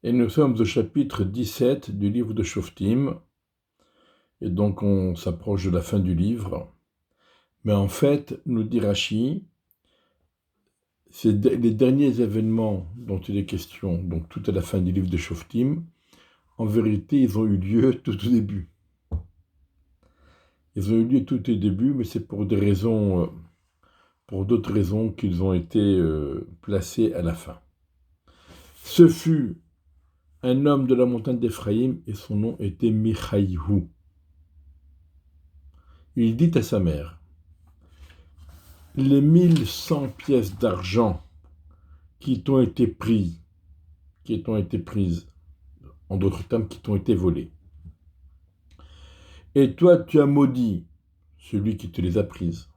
Et nous sommes au chapitre 17 du livre de Shoftim, et donc on s'approche de la fin du livre. Mais en fait, nous dit Rashi, les derniers événements dont il est question, donc tout à la fin du livre de Shoftim, en vérité, ils ont eu lieu tout au début. Ils ont eu lieu tout au début, mais c'est pour des raisons, pour d'autres raisons qu'ils ont été placés à la fin. Ce fut un homme de la montagne d'Éphraïm et son nom était Michaïhu. Il dit à sa mère, les 1100 pièces d'argent qui t'ont été prises, en d'autres termes, qui t'ont été volées. Et toi, tu as maudit celui qui te les a prises.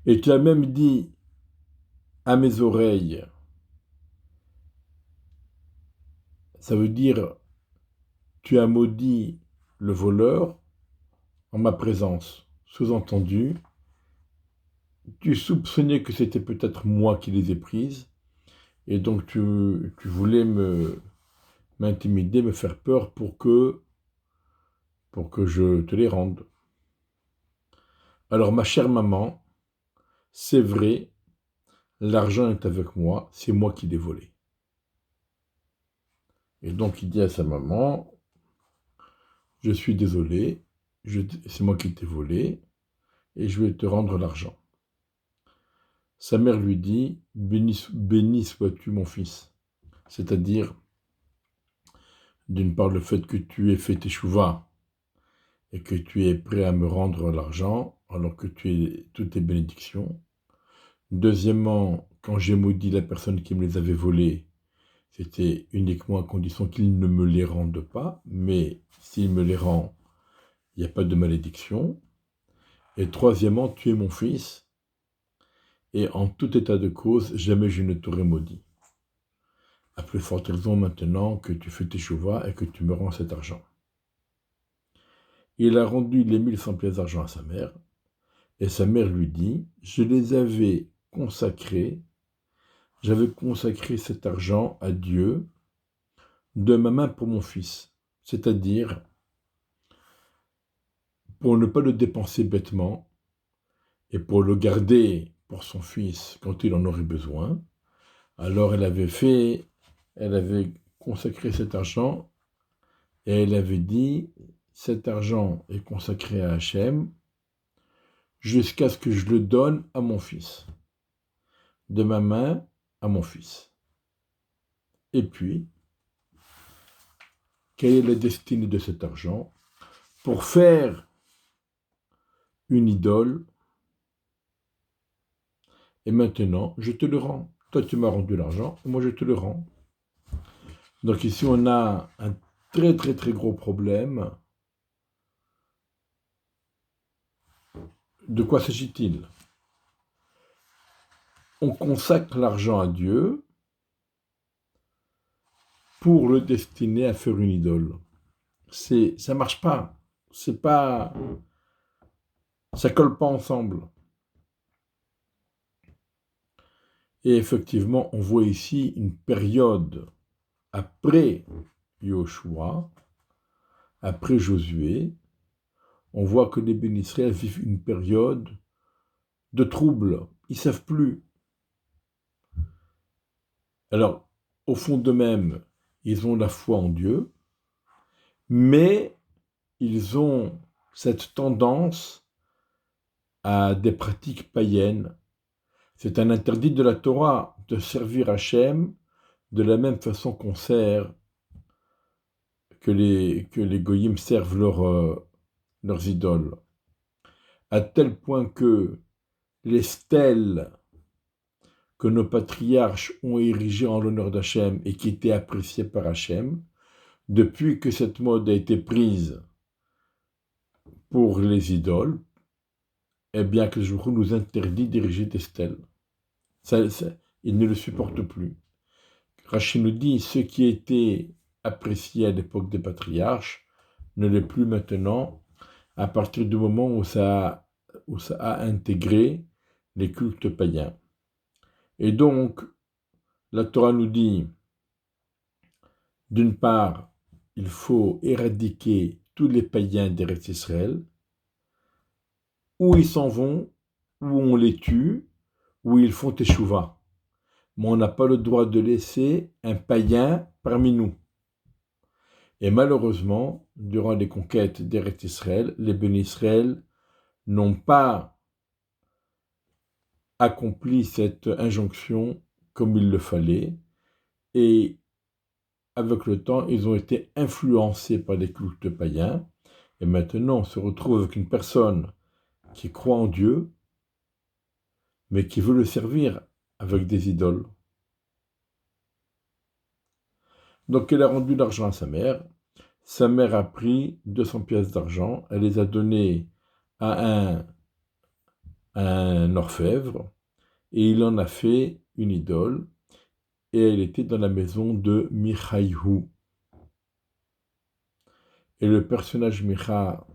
Et tu as même dit à mes oreilles, ça veut dire, tu as maudit le voleur en ma présence. Sous-entendu, tu soupçonnais que c'était peut-être moi qui les ai prises, et donc tu voulais m'intimider, me faire peur pour que je te les rende. Alors ma chère maman, c'est vrai, l'argent est avec moi, c'est moi qui l'ai volé. Et donc il dit à sa maman, je suis désolé, c'est moi qui t'ai volé, et je vais te rendre l'argent. Sa mère lui dit, béni sois-tu mon fils. C'est-à-dire, d'une part le fait que tu aies fait tes chouvas, et que tu es prêt à me rendre l'argent, alors que tu es toutes tes bénédictions. Deuxièmement, quand j'ai maudit la personne qui me les avait volés, c'était uniquement à condition qu'il ne me les rende pas, mais s'il me les rend, il n'y a pas de malédiction. Et troisièmement, tu es mon fils, et en tout état de cause, jamais je ne t'aurais maudit. À plus forte raison maintenant que tu fais tes chouvas et que tu me rends cet argent. Il a rendu les 1100 pièces d'argent à sa mère, et sa mère lui dit, je les avais consacrés, j'avais consacré cet argent à Dieu de ma main pour mon fils, c'est-à-dire pour ne pas le dépenser bêtement et pour le garder pour son fils quand il en aurait besoin. Alors elle avait consacré cet argent et elle avait dit, cet argent est consacré à Hachem jusqu'à ce que je le donne à mon fils, de ma main à mon fils. Et puis, quelle est la destinée de cet argent? Pour faire une idole, et maintenant, je te le rends. Toi, tu m'as rendu l'argent, et moi, je te le rends. Donc ici, on a un très, très, très gros problème. De quoi s'agit-il? On consacre l'argent à Dieu pour le destiner à faire une idole. Ça marche pas. Ça colle pas ensemble. Et effectivement, on voit ici une période après Yoshua, après Josué. On voit que les bénis Israël vivent une période de trouble. Ils ne savent plus. Alors, au fond d'eux-mêmes, ils ont la foi en Dieu, mais ils ont cette tendance à des pratiques païennes. C'est un interdit de la Torah de servir Hachem de la même façon qu'on sert, que les goyim servent leurs idoles. À tel point que les stèles que nos patriarches ont érigées en l'honneur d'Hachem et qui étaient appréciées par Hachem, depuis que cette mode a été prise pour les idoles, eh bien que le jour nous interdit d'ériger des stèles. Il ne le supporte plus. Rachid nous dit, ce qui était apprécié à l'époque des patriarches ne l'est plus maintenant, à partir du moment où ça a intégré les cultes païens. Et donc, la Torah nous dit, D'une part, il faut éradiquer tous les païens d'Eretz Israël, où ils s'en vont, où on les tue, où ils font teshuva. Mais on n'a pas le droit de laisser un païen parmi nous. Et malheureusement, durant les conquêtes d'Eretz Israël, les bénis Israël n'ont pas accompli cette injonction comme il le fallait, et avec le temps, ils ont été influencés par les cultes païens, et maintenant on se retrouve avec une personne qui croit en Dieu, mais qui veut le servir avec des idoles. Donc elle a rendu l'argent à sa mère. Sa mère a pris 200 pièces d'argent, elle les a données à un orfèvre, et il en a fait une idole, et elle était dans la maison de Michaïhou. Et le personnage Micha,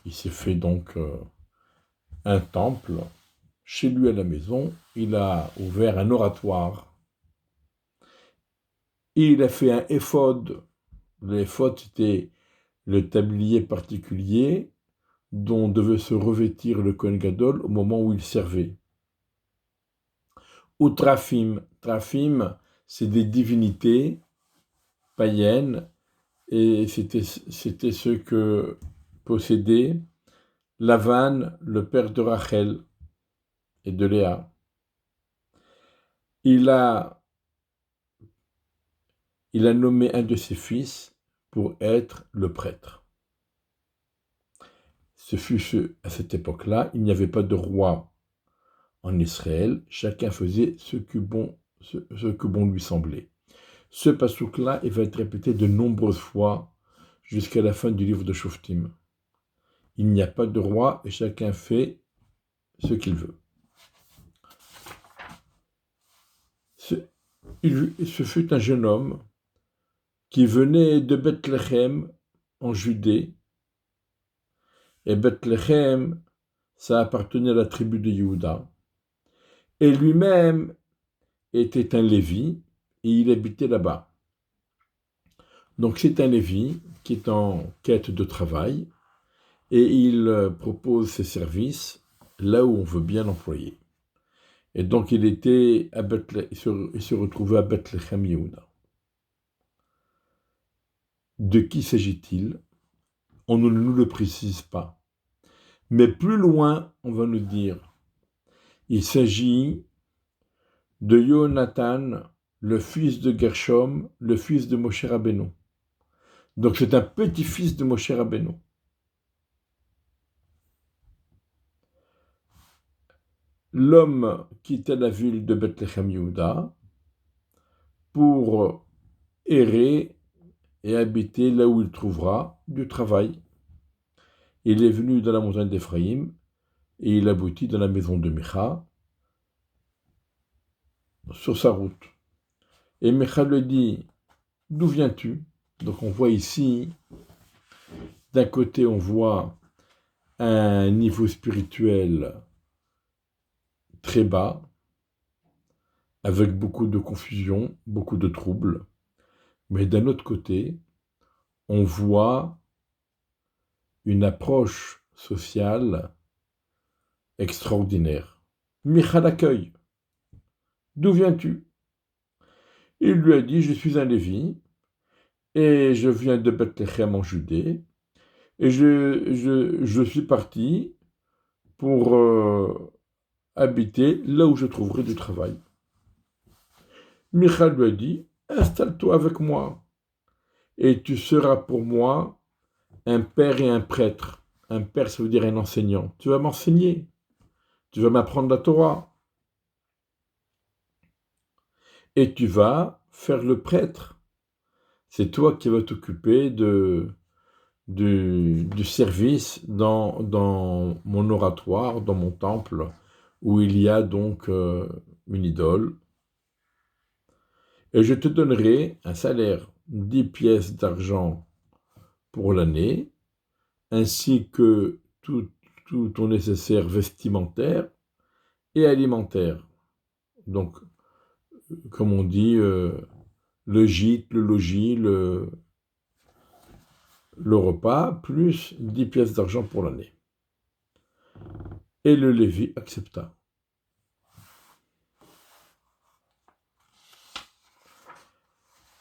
il s'est fait donc un temple. Chez lui à la maison, il a ouvert un oratoire. Et il a fait un éphod. Le éphod, c'était le tablier particulier dont devait se revêtir le Kohen Gadol au moment où il servait. Ou Trafim. Trafim, c'est des divinités païennes, et c'était ce que possédait Lavan, le père de Rachel et de Léa. Il a nommé un de ses fils pour être le prêtre. À cette époque-là, il n'y avait pas de roi en Israël, chacun faisait ce que bon lui semblait. Ce pasouk-là, il va être répété de nombreuses fois jusqu'à la fin du livre de Shoftim. Il n'y a pas de roi et chacun fait ce qu'il veut. Ce fut un jeune homme qui venait de Bethléem en Judée. Et Bethléem, ça appartenait à la tribu de Yehuda. Et lui-même était un Lévi et il habitait là-bas. Donc c'est un Lévi qui est en quête de travail et il propose ses services là où on veut bien l'employer. Et donc il se retrouvait à Bethléem Yehuda. De qui s'agit-il? On ne nous le précise pas. Mais plus loin, on va nous dire, il s'agit de Jonathan, le fils de Gershom, le fils de Moshe Rabbeinu. Donc c'est un petit-fils de Moshe Rabbeinu. L'homme quittait la ville de Bethléem Yehuda pour errer et habiter là où il trouvera du travail. Il est venu dans la montagne d'Éphraïm et il aboutit dans la maison de Micha sur sa route. Et Micha lui dit, d'où viens-tu? Donc on voit ici, d'un côté on voit un niveau spirituel très bas, avec beaucoup de confusion, beaucoup de troubles. Mais d'un autre côté, on voit une approche sociale extraordinaire. Micha l'accueille. D'où viens-tu? Il lui a dit, je suis un Lévi, et je viens de Bethléem en Judée, et je suis parti pour habiter là où je trouverai du travail. Micha lui a dit, installe-toi avec moi, et tu seras pour moi un père et un prêtre. Un père, ça veut dire un enseignant. Tu vas m'enseigner, tu vas m'apprendre la Torah, et tu vas faire le prêtre. C'est toi qui vas t'occuper du service dans mon oratoire, dans mon temple, où il y a donc une idole. Et je te donnerai un salaire, 10 pièces d'argent pour l'année, ainsi que tout ton nécessaire vestimentaire et alimentaire. Donc, comme on dit, le gîte, le logis, le repas, plus 10 pièces d'argent pour l'année. Et le Lévi accepta.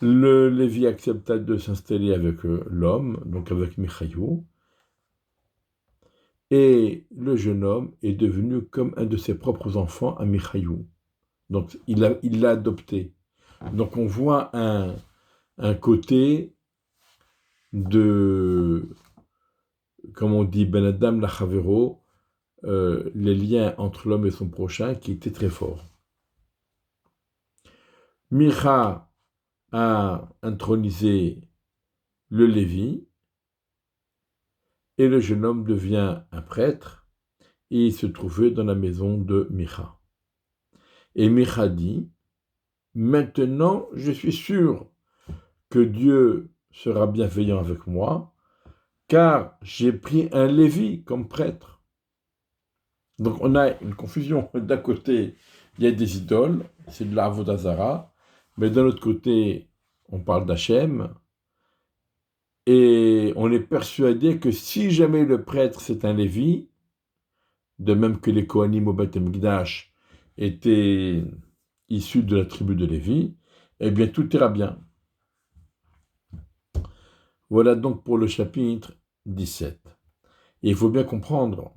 Le Lévi accepta de s'installer avec l'homme, donc avec Michaïou, et le jeune homme est devenu comme un de ses propres enfants à Michaïou. Donc il l'a adopté. Donc on voit un côté de, comme on dit, Ben Adam la Chavero, les liens entre l'homme et son prochain qui étaient très forts. Micha a intronisé le Lévi et le jeune homme devient un prêtre et il se trouvait dans la maison de Micha. Et Micha dit, maintenant je suis sûr que Dieu sera bienveillant avec moi car j'ai pris un Lévi comme prêtre. Donc on a une confusion. D'un côté, il y a des idoles, c'est de la Avodah Zara, mais d'un autre côté, on parle d'Hachem, et on est persuadé que si jamais le prêtre c'est un Lévi, de même que les Kohanim au Beth Amikdash étaient issus de la tribu de Lévi, eh bien tout ira bien. Voilà donc pour le chapitre 17. Et il faut bien comprendre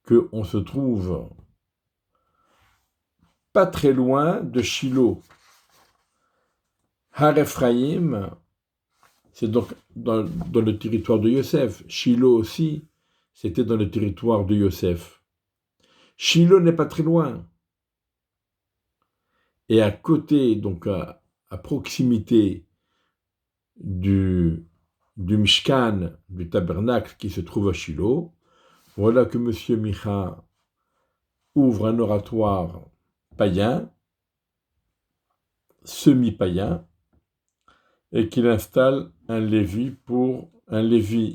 qu'on se trouve pas très loin de Shiloh. Har Ephraim, c'est donc dans le territoire de Yosef. Shiloh aussi, c'était dans le territoire de Yosef. Shiloh n'est pas très loin. Et à côté, donc à proximité du Mishkan, du tabernacle qui se trouve à Shiloh, voilà que M. Micha ouvre un oratoire païen, semi-païen, et qu'il installe un Lévi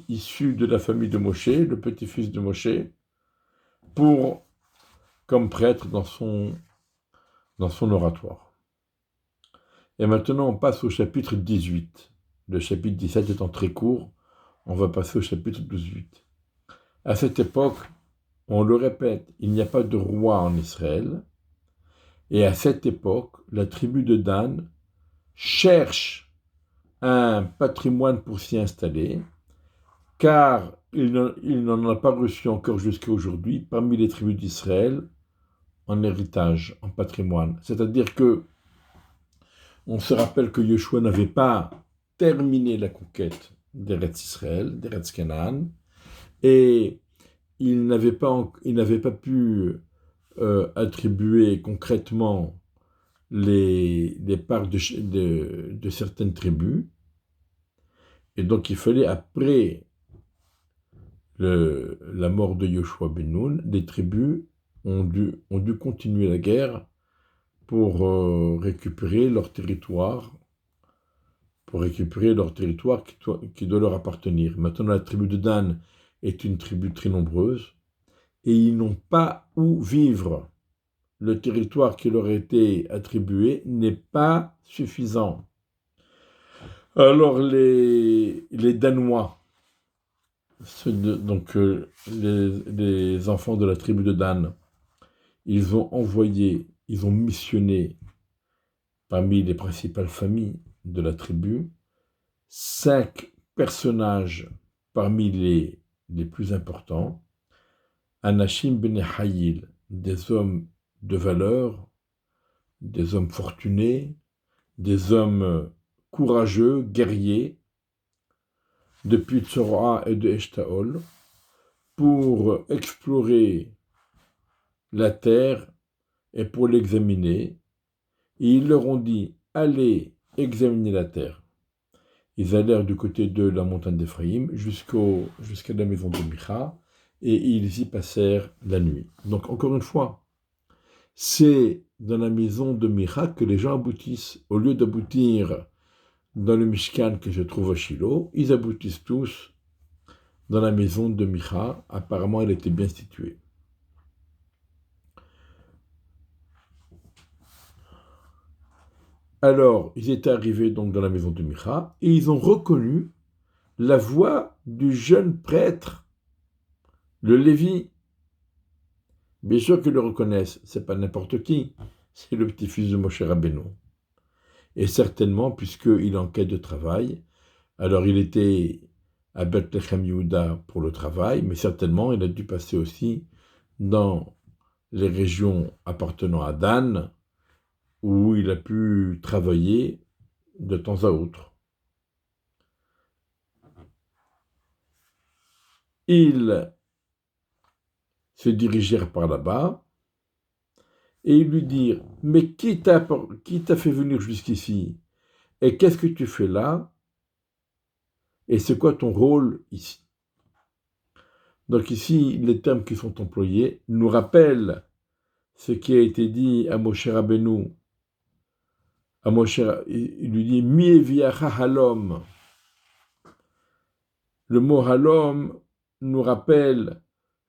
issu de la famille de Moshe, le petit-fils de Moshe, comme prêtre dans son oratoire. Et maintenant, on passe au chapitre 18. Le chapitre 17 étant très court, on va passer au chapitre 18. À cette époque, on le répète, il n'y a pas de roi en Israël. Et à cette époque, la tribu de Dan cherche un patrimoine pour s'y installer, car il n'en a pas reçu encore jusqu'à aujourd'hui parmi les tribus d'Israël en héritage, en patrimoine. C'est-à-dire que on se rappelle que Yeshua n'avait pas terminé la conquête d'Eretz Israël, d'Eretz Canaan, et il n'avait pas pu attribuer concrètement les parts de certaines tribus. Et donc il fallait, après la mort de Yoshua ben Nun, les tribus ont dû continuer la guerre pour récupérer leur territoire, qui doit leur appartenir. Maintenant, la tribu de Dan est une tribu très nombreuse et ils n'ont pas où vivre. Le territoire qui leur a été attribué n'est pas suffisant. Alors les Danois, donc les enfants de la tribu de Dan, ils ont missionné parmi les principales familles de la tribu 5 personnages parmi les plus importants, Anashim ben Hayil, des hommes de valeur, des hommes fortunés, des hommes courageux, guerriers, depuis Tzorah et de Eshtaol, pour explorer la terre et pour l'examiner. Et ils leur ont dit, allez examiner la terre. Ils allèrent du côté de la montagne d'Éphraïm jusqu'à la maison de Micha, et ils y passèrent la nuit. Donc encore une fois, c'est dans la maison de Micha que les gens aboutissent. Au lieu d'aboutir dans le Mishkan que se trouve à Shiloh, ils aboutissent tous dans la maison de Micha. Apparemment, elle était bien située. Alors, ils étaient arrivés donc dans la maison de Micha et ils ont reconnu la voix du jeune prêtre, le Lévi. Bien sûr qu'ils le reconnaissent, c'est pas n'importe qui, c'est le petit-fils de Moshe Rabbeinu. Et certainement, puisqu'il est en quête de travail, alors il était à Bethléem Yehuda pour le travail, mais certainement il a dû passer aussi dans les régions appartenant à Dan, où il a pu travailler de temps à autre. Ils se dirigèrent par là-bas et ils lui dirent « Mais qui t'a fait venir jusqu'ici? Et qu'est-ce que tu fais là? Et c'est quoi ton rôle ici ?» Donc ici, les termes qui sont employés nous rappellent ce qui a été dit à Moshe Rabbeinu. Il lui dit « Mi eviacha halom ». Le mot halom nous rappelle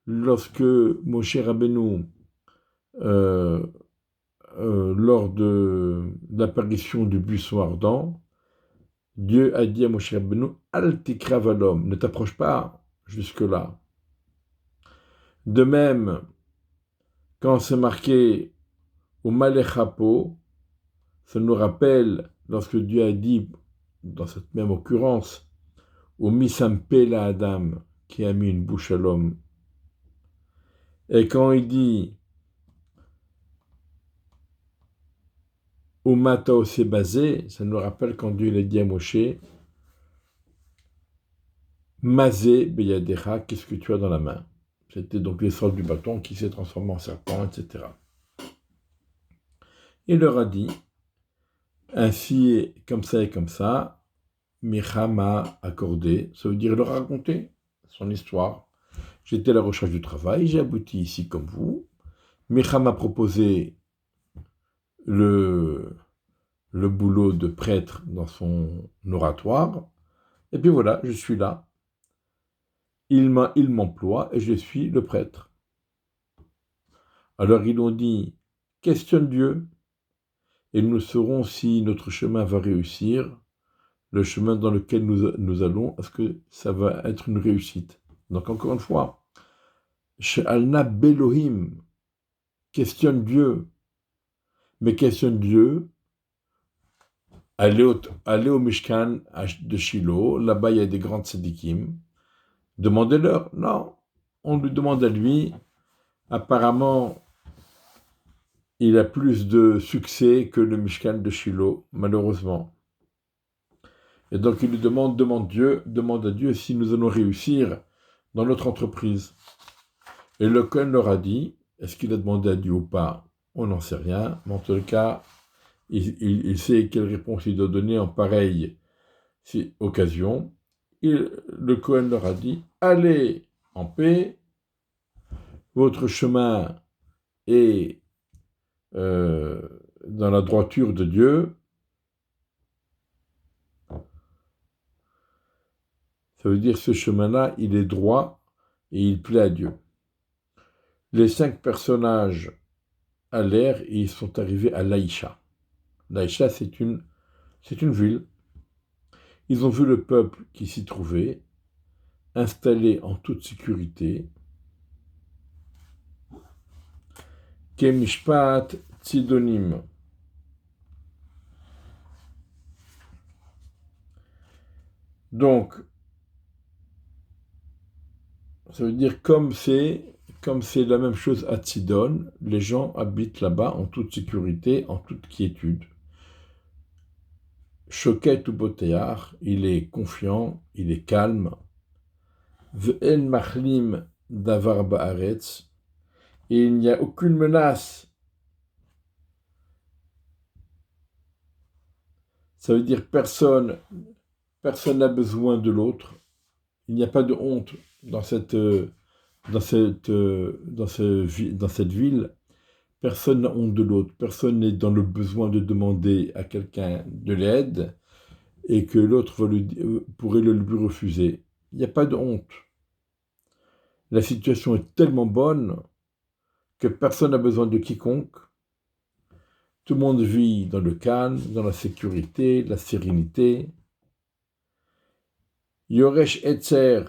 lorsque Moshe Rabbeinu, lors de l'apparition du buisson ardent, Dieu a dit à Moshe Rabbeinu « Al tikra valom » ne t'approche pas jusque-là. De même, quand c'est marqué au Malechapo, ça nous rappelle lorsque Dieu a dit, dans cette même occurrence, au Misampe la Adam, qui a mis une bouche à l'homme. Et quand il dit au Mata basé, ça nous rappelle quand Dieu l'a dit à Moshe, Mazé beyadecha, qu'est-ce que tu as dans la main? C'était donc l'essor du bâton qui s'est transformé en serpent, etc. Il leur a dit, ainsi, comme ça et comme ça, Micha m'a accordé, ça veut dire il leur a raconté son histoire. J'étais à la recherche du travail, j'ai abouti ici comme vous. Micha m'a proposé le boulot de prêtre dans son oratoire. Et puis voilà, je suis là. Il m'emploie et je suis le prêtre. Alors ils ont dit, questionne Dieu et nous saurons si notre chemin va réussir, le chemin dans lequel nous allons, est-ce que ça va être une réussite? Donc encore une fois, She'alna Belohim, questionne Dieu, mais questionne Dieu, allez au Mishkan de Shiloh, là-bas il y a des grands tzadikim, demandez-leur. Non, on lui demande à lui, apparemment il a plus de succès que le Mishkan de Shiloh, malheureusement. Et donc il lui demande à Dieu si nous allons réussir dans notre entreprise. Et le Cohen leur a dit, est-ce qu'il a demandé à Dieu ou pas? On n'en sait rien, mais en tout cas, il sait quelle réponse il doit donner en pareille occasion. Le Cohen leur a dit, allez en paix, votre chemin est dans la droiture de Dieu. Ça veut dire ce chemin-là, il est droit et il plaît à Dieu. Les 5 personnages allèrent et ils sont arrivés à Laïcha. Laïcha, c'est une ville. Ils ont vu le peuple qui s'y trouvait, installé en toute sécurité. Kemishpat Tzidonim. Donc, ça veut dire comme c'est la même chose à Tzidon, les gens habitent là-bas en toute sécurité, en toute quiétude. Choquet ou Botéar, il est confiant, il est calme. Ve'en machlim davar ba'aretz, et il n'y a aucune menace. Ça veut dire personne n'a besoin de l'autre. Il n'y a pas de honte dans cette ville. Personne n'a honte de l'autre. Personne n'est dans le besoin de demander à quelqu'un de l'aide et que l'autre pourrait le lui refuser. Il n'y a pas de honte. La situation est tellement bonne que personne n'a besoin de quiconque. Tout le monde vit dans le calme, dans la sécurité, la sérénité. Yoresh Etzer,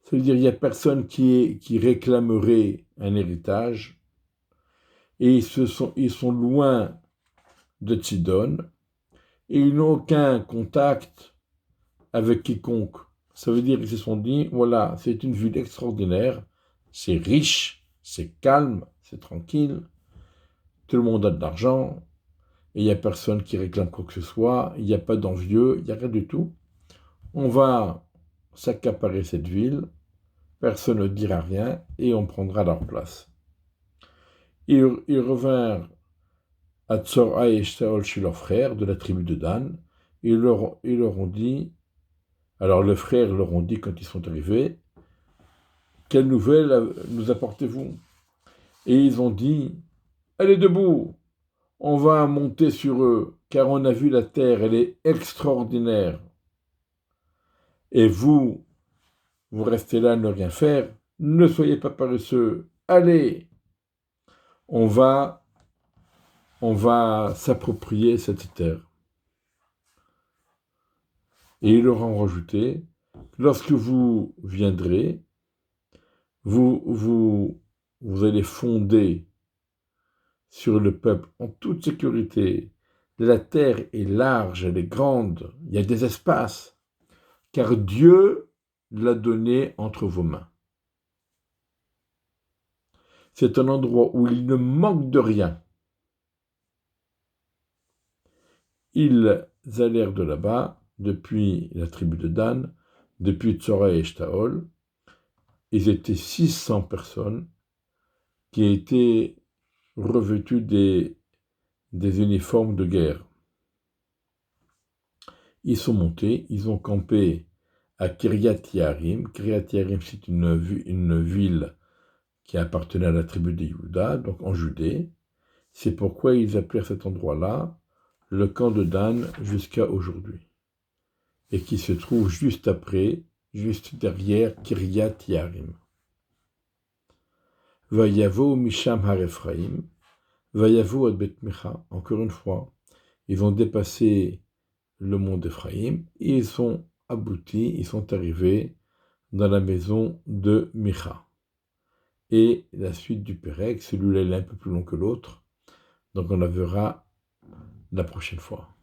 ça veut dire qu'il n'y a personne qui réclamerait un héritage. Et ils sont loin de Tzidon. Et ils n'ont aucun contact avec quiconque. Ça veut dire qu'ils se sont dit, voilà, c'est une ville extraordinaire, c'est riche, c'est calme, c'est tranquille, tout le monde a de l'argent, et il n'y a personne qui réclame quoi que ce soit, il n'y a pas d'envieux, il n'y a rien du tout. On va s'accaparer cette ville, personne ne dira rien, et on prendra leur place. Ils revinrent à Tzorah et Eshtaol chez leurs frères de la tribu de Dan, et ils leur ont dit, alors les frères leur ont dit quand ils sont arrivés, quelle nouvelle nous apportez-vous? Et ils ont dit, allez debout, on va monter sur eux, car on a vu la terre, elle est extraordinaire. Et vous restez là, ne rien faire, ne soyez pas paresseux, allez, on va s'approprier cette terre. Et ils leur ont rajouté, lorsque vous viendrez, vous allez fonder sur le peuple en toute sécurité. La terre est large, elle est grande, il y a des espaces, car Dieu l'a donné entre vos mains. C'est un endroit où il ne manque de rien. Ils allèrent de là-bas, depuis la tribu de Dan, depuis Tzorah et Eshtaol. Ils étaient 600 personnes qui étaient revêtues des uniformes de guerre. Ils sont montés, ils ont campé à Kiryat Yarim. Kiryat Yarim, c'est une ville qui appartenait à la tribu de Yehuda, donc en Judée. C'est pourquoi ils appellent cet endroit-là le camp de Dan jusqu'à aujourd'hui. Et qui se trouve juste après, juste derrière Kiryat Yarim. Vayavo Misham Har Ephraim, Vayavo ad Bet Mecha. Encore une fois, ils ont dépassé le mont d'Ephraïm et ils sont aboutis, ils sont arrivés dans la maison de Micha. Et la suite du Pérec, celui-là est un peu plus long que l'autre, donc on la verra la prochaine fois.